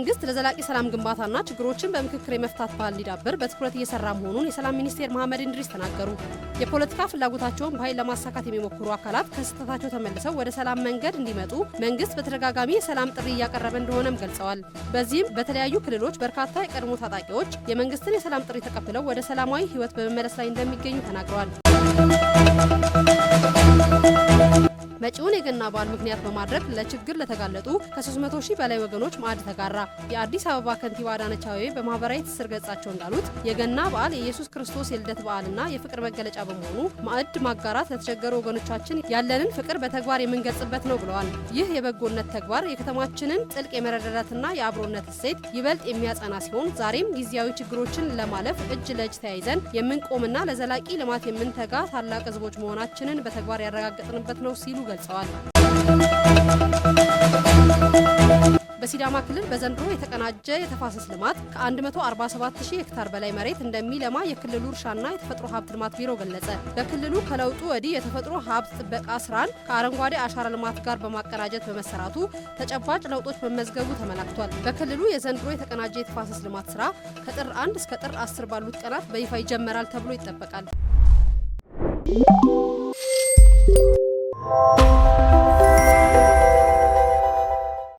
መንግስት ለዘላቂ ሰላም ግንባታና ችግሮችን በምክክር የመፍታት ባህል ሊዳብር በትኩረት እየሰራ መሆኑን የሰላም ሚኒስቴር መሐመድ እንድሪስ ተናገሩ። የፖለቲካ ፍላጎታቸውን በኃይል ለማሳካት የሚሞክሩ አካላት ከስህተታቸው ተመልሰው ወደ ሰላም መንገድ እንዲመጡ መንግስት በተደጋጋሚ የሰላም ጥሪ እያቀረበ እንደሆነም ገልጸዋል። በዚህም በተለያዩ ክልሎች በርካታ የቀድሞ ታጣቂዎች የመንግስትን የሰላም ጥሪ ተቀብለው ወደ ሰላማዊ ህይወት በመመለስ ላይ እንደሚገኙ ተናግረዋል። መጪውን የገና በዓል ምክንያት በማድረግ ለችግር ለተጋለጡ ከ300 ሺህ በላይ ወገኖች ማዕድ ተጋራ። የአዲስ አበባ ከንቲባ አዳነች አቤቤ በማህበራዊ ትስስር ገጻቸው እንዳሉት የገና በዓል የኢየሱስ ክርስቶስ የልደት በዓልና የፍቅር መገለጫ በመሆኑ ማዕድ ማጋራት ለተቸገሩ ወገኖቻችን ያለንን ፍቅር በተግባር የምንገልጽበት ነው ብለዋል። ይህ የበጎነት ተግባር የከተማችንን ጥልቅ የመረዳዳትና የአብሮነት እሴት ይበልጥ የሚያጸና ሲሆን ዛሬም ጊዜያዊ ችግሮችን ለማለፍ እጅ ለእጅ ተያይዘን የምንቆምና ለዘላቂ ልማት የምንተጋ ታላቅ ህዝቦች መሆናችንን በተግባር ያረጋገጥንበት ነው ሲሉ ገልጸዋል። በሲዳማ ክልል በዘንድሮ የተቀናጀ የተፋሰስ ልማት ከ147,000 ሄክታር በላይ መሬት እንደሚለማ የክልሉ እርሻና የተፈጥሮ ሀብት ልማት ቢሮ ገለጸ። በክልሉ ከለውጡ ወዲህ የተፈጥሮ ሀብት ጥበቃ ስራን ከአረንጓዴ አሻራ ልማት ጋር በማቀናጀት በመሰራቱ ተጨባጭ ለውጦች መመዝገቡ ተመላክቷል። በክልሉ የዘንድሮ የተቀናጀ የተፋሰስ ልማት ስራ ከጥር 1 እስከ ጥር 10 ባሉት ቀናት በይፋ ይጀመራል ተብሎ ይጠበቃል።